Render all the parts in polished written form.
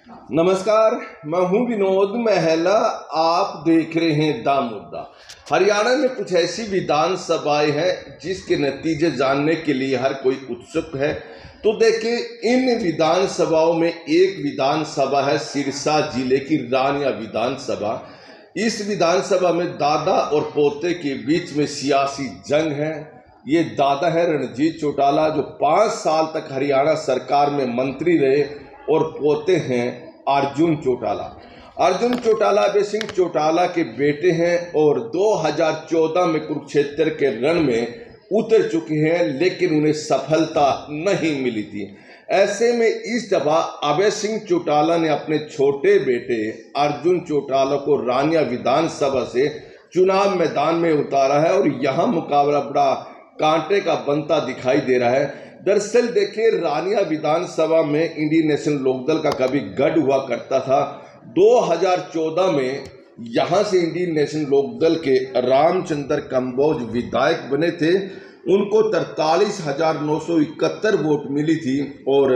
नमस्कार, मैं हूं विनोद महला। आप देख रहे हैं दा मुद्दा। हरियाणा में कुछ ऐसी विधानसभाएं हैं जिसके नतीजे जानने के लिए हर कोई उत्सुक है। तो देखिए, इन विधानसभाओं में एक विधानसभा है सिरसा जिले की रानिया विधानसभा। इस विधानसभा में दादा और पोते के बीच में सियासी जंग है। ये दादा है रणजीत चौटाला, जो 5 साल तक हरियाणा सरकार में मंत्री रहे, और पोते हैं अर्जुन चौटाला। अर्जुन चौटाला अभय सिंह चौटाला के बेटे हैं और 2014 में कुरुक्षेत्र के रण में उतर चुके हैं, लेकिन उन्हें सफलता नहीं मिली थी। ऐसे में इस दफा अभय सिंह चौटाला ने अपने छोटे बेटे अर्जुन चौटाला को रानिया विधानसभा से चुनाव मैदान में उतारा है और यहाँ मुकाबला बड़ा कांटे का बनता दिखाई दे रहा है। दरअसल देखिए, रानिया विधानसभा में इंडियन नेशनल लोकदल का कभी गढ़ हुआ करता था। 2014 में यहाँ से इंडियन नेशनल लोकदल के रामचंद्र कंबोज विधायक बने थे। उनको 43,971 वोट मिली थी और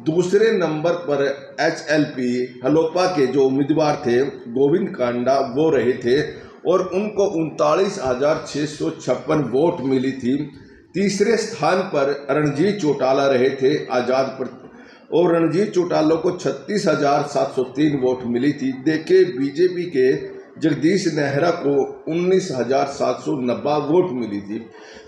दूसरे नंबर पर HLP हलोपा के जो उम्मीदवार थे गोविंद कांडा, वो रहे थे और उनको 39,656 वोट मिली थी। तीसरे स्थान पर रणजीत चौटाला रहे थे आजाद पर, और रणजीत चौटाला को 36,703 वोट मिली थी। देखे, बीजेपी के जगदीश नेहरा को 19,790 वोट मिली थी।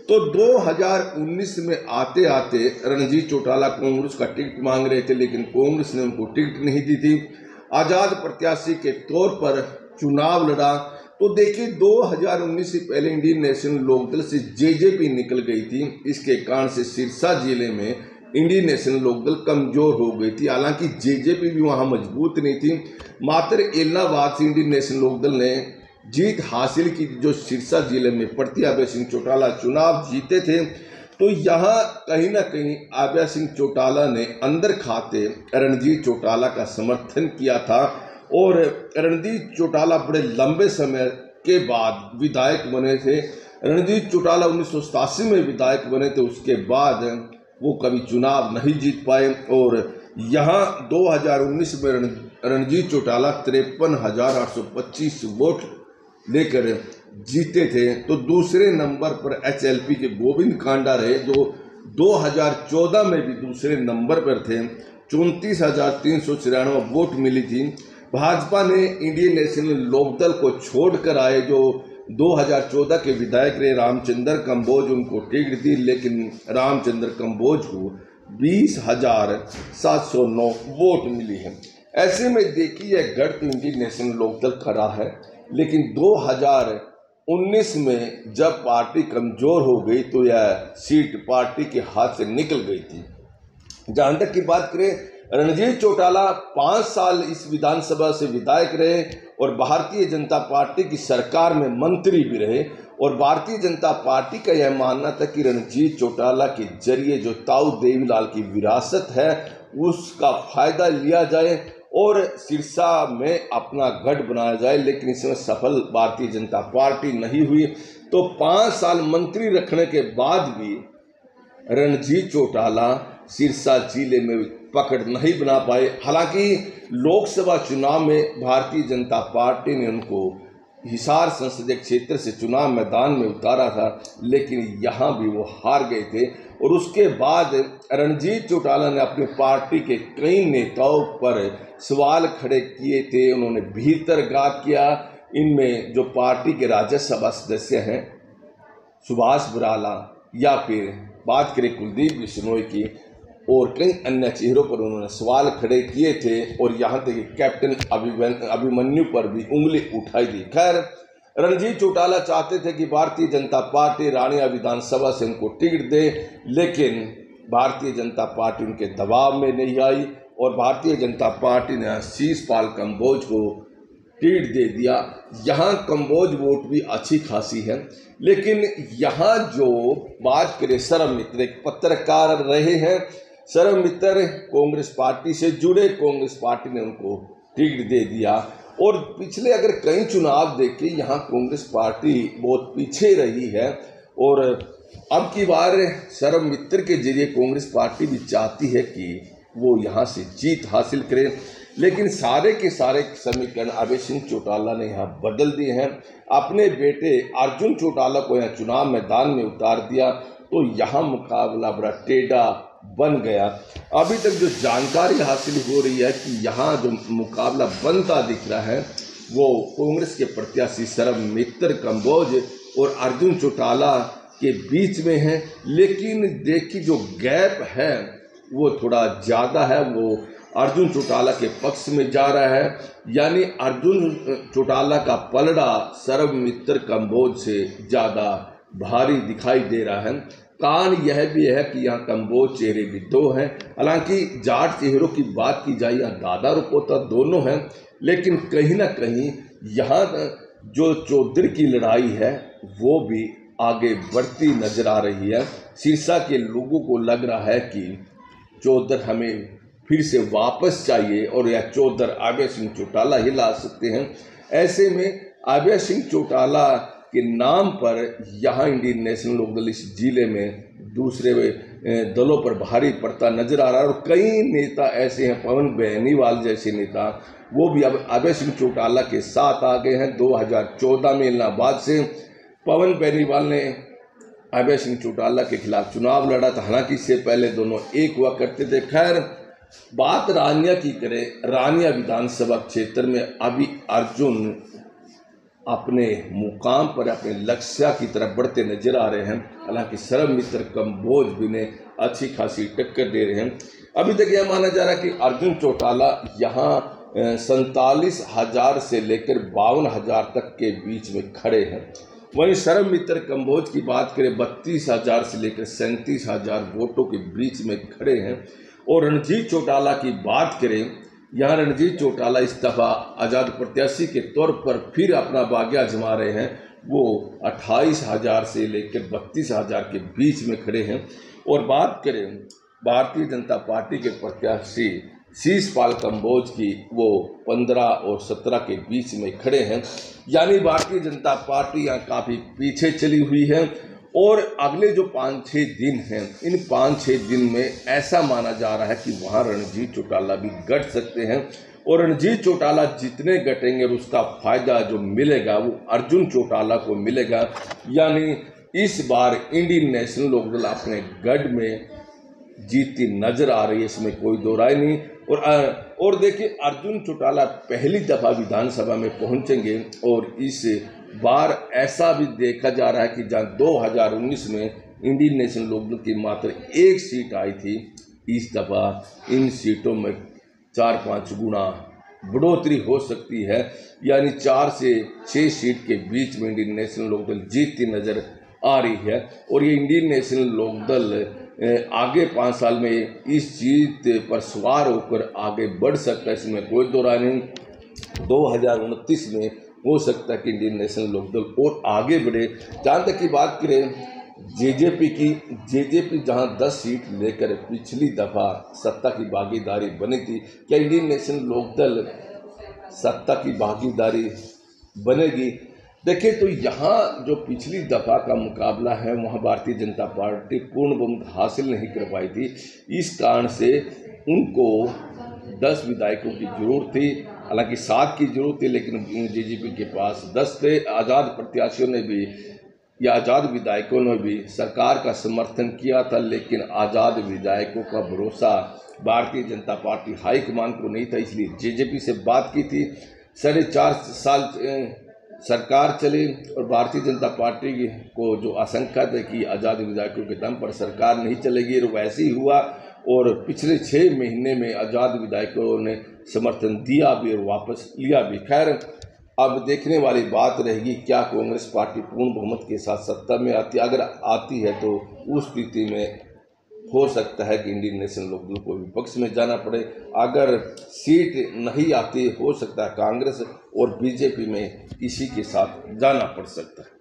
तो 2019 में आते आते रणजीत चौटाला कांग्रेस का टिकट मांग रहे थे, लेकिन कांग्रेस ने उनको टिकट नहीं दी थी। आजाद प्रत्याशी के तौर पर चुनाव लड़ा। तो देखिए, 2019 से पहले इंडियन नेशनल लोकदल से जेजेपी निकल गई थी। इसके कारण से सिरसा जिले में इंडियन नेशनल लोकदल कमजोर हो गई थी। हालांकि जेजेपी भी वहां मजबूत नहीं थी। मात्र इलाहाबाद से इंडियन नेशनल लोकदल ने जीत हासिल की, जो सिरसा जिले में पड़ती। अभय सिंह चौटाला चुनाव जीते थे। तो यहाँ कहीं ना कहीं अभय सिंह चौटाला ने अंदर खाते रणजीत चौटाला का समर्थन किया था और रणजीत चौटाला बड़े लंबे समय के बाद विधायक बने थे। रणजीत चौटाला 1987 में विधायक बने थे। उसके बाद वो कभी चुनाव नहीं जीत पाए और यहाँ 2019 में रणजीत चौटाला 53,825 वोट लेकर जीते थे। तो दूसरे नंबर पर HLP के गोविंद कांडा रहे, जो 2014 में भी दूसरे नंबर पर थे। 34,394 वोट मिली थी। भाजपा ने इंडियन नेशनल लोकदल को छोड़कर आए, जो 2014 के विधायक रहे रामचंद्र कंबोज, उनको टिकट दी, लेकिन रामचंद्र कंबोज को 20,709 वोट मिली है। ऐसे में देखिए, यह गढ़ तो इंडियन नेशनल लोकदल खड़ा है, लेकिन 2019 में जब पार्टी कमजोर हो गई तो यह सीट पार्टी के हाथ से निकल गई थी। जहां तक की बात करें, रणजीत चौटाला 5 साल इस विधानसभा से विधायक रहे और भारतीय जनता पार्टी की सरकार में मंत्री भी रहे, और भारतीय जनता पार्टी का यह मानना था कि रणजीत चौटाला के जरिए जो ताऊ देवीलाल की विरासत है उसका फायदा लिया जाए और सिरसा में अपना गढ़ बनाया जाए, लेकिन इसमें सफल भारतीय जनता पार्टी नहीं हुई। तो 5 साल मंत्री रखने के बाद भी रणजीत चौटाला सिरसा जिले में पकड़ नहीं बना पाए। हालांकि लोकसभा चुनाव में भारतीय जनता पार्टी ने उनको हिसार संसदीय क्षेत्र से चुनाव मैदान में उतारा था, लेकिन यहाँ भी वो हार गए थे। और उसके बाद रणजीत चौटाला ने अपनी पार्टी के कई नेताओं पर सवाल खड़े किए थे। उन्होंने भीतरघात किया। इनमें जो पार्टी के राज्यसभा सदस्य हैं सुभाष बराला, या फिर बात करें कुलदीप बिश्नोई की, और कई अन्य चेहरों पर उन्होंने सवाल खड़े किए थे, और यहाँ तक कि कैप्टन अभिमन्यु पर भी उंगली उठाई थी। खैर, रणजीत चौटाला चाहते थे कि भारतीय जनता पार्टी रानिया विधानसभा से उनको टिकट दे, लेकिन भारतीय जनता पार्टी उनके दबाव में नहीं आई और भारतीय जनता पार्टी ने शीशपाल कंबोज को टिकट दे दिया। यहाँ कंबोज वोट भी अच्छी खासी है, लेकिन यहाँ जो बात करें, सरम मित्र एक पत्रकार रहे हैं। सरम मित्र कांग्रेस पार्टी से जुड़े, कांग्रेस पार्टी ने उनको टिकट दे दिया। और पिछले अगर कई चुनाव देखें, यहाँ कांग्रेस पार्टी बहुत पीछे रही है और अब की बार सरम मित्र के जरिए कांग्रेस पार्टी भी चाहती है कि वो यहाँ से जीत हासिल करे। लेकिन सारे के सारे समीकरण अभय सिंह चौटाला ने यहाँ बदल दिए हैं। अपने बेटे अर्जुन चौटाला को यहाँ चुनाव मैदान में उतार दिया तो यहाँ मुकाबला बड़ा टेढ़ा बन गया। अभी तक जो जानकारी हासिल हो रही है कि यहाँ जो मुकाबला बनता दिख रहा है वो कांग्रेस के प्रत्याशी सर्वमित्र कंबोज और अर्जुन चौटाला के बीच में है, लेकिन देखिए जो गैप है वो थोड़ा ज़्यादा है, वो अर्जुन चौटाला के पक्ष में जा रहा है। यानी अर्जुन चौटाला का पलड़ा सर्वमित्र कंबोज से ज़्यादा भारी दिखाई दे रहा है। कारण यह भी है कि यहाँ कंबोज चेहरे भी दो हैं। हालांकि जाट चेहरों की बात की जाए यहाँ दादा और पोता दोनों हैं, लेकिन कहीं ना कहीं यहाँ जो चौधरी की लड़ाई है वो भी आगे बढ़ती नजर आ रही है। सिरसा के लोगों को लग रहा है कि चौधरी हमें फिर से वापस चाहिए और यह चौधरी अभय सिंह चौटाला ही ला सकते हैं। ऐसे में अभय सिंह चौटाला के नाम पर यहाँ इंडियन नेशनल लोकदल इस जिले में दूसरे दलों पर भारी पड़ता नजर आ रहा है। और कई नेता ऐसे हैं, पवन बेनीवाल जैसे नेता, वो भी अब अभय सिंह चौटाला के साथ आ गए हैं। 2014 में इलाहाबाद से पवन बेनीवाल ने अभय सिंह चौटाला के खिलाफ चुनाव लड़ा था। हालांकि इससे पहले दोनों एक हुआ करते थे। खैर, बात रानिया की करें, रानिया विधानसभा क्षेत्र में अभी अर्जुन अपने मुकाम पर अपने लक्ष्य की तरफ बढ़ते नजर आ रहे हैं। हालांकि सर्वमित्र कंबोज भी ने अच्छी खासी टक्कर दे रहे हैं। अभी तक यह माना जा रहा है कि अर्जुन चौटाला यहाँ 47,000 से लेकर 52,000 तक के बीच में खड़े हैं। वहीं सर्वमित्र कंबोज की बात करें 32,000 से लेकर 37,000 वोटों के बीच में खड़े हैं। और रणजीत चौटाला की बात करें, यहाँ रणजीत चौटाला इस दफा आज़ाद प्रत्याशी के तौर पर फिर अपना बागी आजमा रहे हैं। वो 28,000 से लेकर 32,000 के बीच में खड़े हैं। और बात करें भारतीय जनता पार्टी के प्रत्याशी शीशपाल कंबोज की, वो 15 और 17 के बीच में खड़े हैं। यानी भारतीय जनता पार्टी यहाँ काफ़ी पीछे चली हुई है। और अगले जो 5-6 दिन हैं, इन 5-6 दिन में ऐसा माना जा रहा है कि वहाँ रणजीत चौटाला भी गट सकते हैं। और रणजीत चौटाला जितने गटेंगे उसका फायदा जो मिलेगा वो अर्जुन चौटाला को मिलेगा। यानी इस बार इंडियन नेशनल लोकदल अपने गढ़ में जीतती नजर आ रही है, इसमें कोई दो राय नहीं। और देखिए, अर्जुन चौटाला पहली दफा विधानसभा में पहुंचेंगे। और इस बार ऐसा भी देखा जा रहा है कि जहां 2019 में इंडियन नेशनल लोकदल की मात्र 1 सीट आई थी, इस दफा इन सीटों में 4-5 गुना बढ़ोतरी हो सकती है। यानी 4 से 6 सीट के बीच में इंडियन नेशनल लोकदल जीतती नजर आ रही है। और ये इंडियन नेशनल लोकदल आगे 5 साल में इस जीत पर सवार होकर आगे बढ़ सकता है, इसमें कोई दो राय नहीं। 2029 में हो सकता है कि इंडियन नेशनल लोकदल और आगे बढ़े। जहाँ तक की बात करें जेजेपी की, जेजेपी जहाँ 10 सीट लेकर पिछली दफ़ा सत्ता की भागीदारी बनी थी, क्या इंडियन नेशनल लोकदल सत्ता की भागीदारी बनेगी? देखिए, तो यहाँ जो पिछली दफ़ा का मुकाबला है वहाँ भारतीय जनता पार्टी पूर्ण बहुमत हासिल नहीं कर पाई थी। इस कारण से उनको 10 विधायकों की जरूरत थी। हालांकि 7 की जरूरत थी, लेकिन जेजेपी के पास 10 थे। आज़ाद प्रत्याशियों ने भी या आज़ाद विधायकों ने भी सरकार का समर्थन किया था, लेकिन आज़ाद विधायकों का भरोसा भारतीय जनता पार्टी हाईकमान को नहीं था। इसलिए जेजेपी से बात की थी। 4.5 साल सरकार चली और भारतीय जनता पार्टी को जो आशंका थी कि आज़ाद विधायकों के दम पर सरकार नहीं चलेगी, और वैसे ही हुआ। और पिछले 6 महीने में आज़ाद विधायकों ने समर्थन दिया भी और वापस लिया भी। खैर, अब देखने वाली बात रहेगी क्या कांग्रेस पार्टी पूर्ण बहुमत के साथ सत्ता में आती है। अगर आती है तो उस स्थिति में हो सकता है कि इंडियन नेशनल लोकदल को विपक्ष में जाना पड़े। अगर सीट नहीं आती, हो सकता है कांग्रेस और बीजेपी में किसी के साथ जाना पड़ सकता है।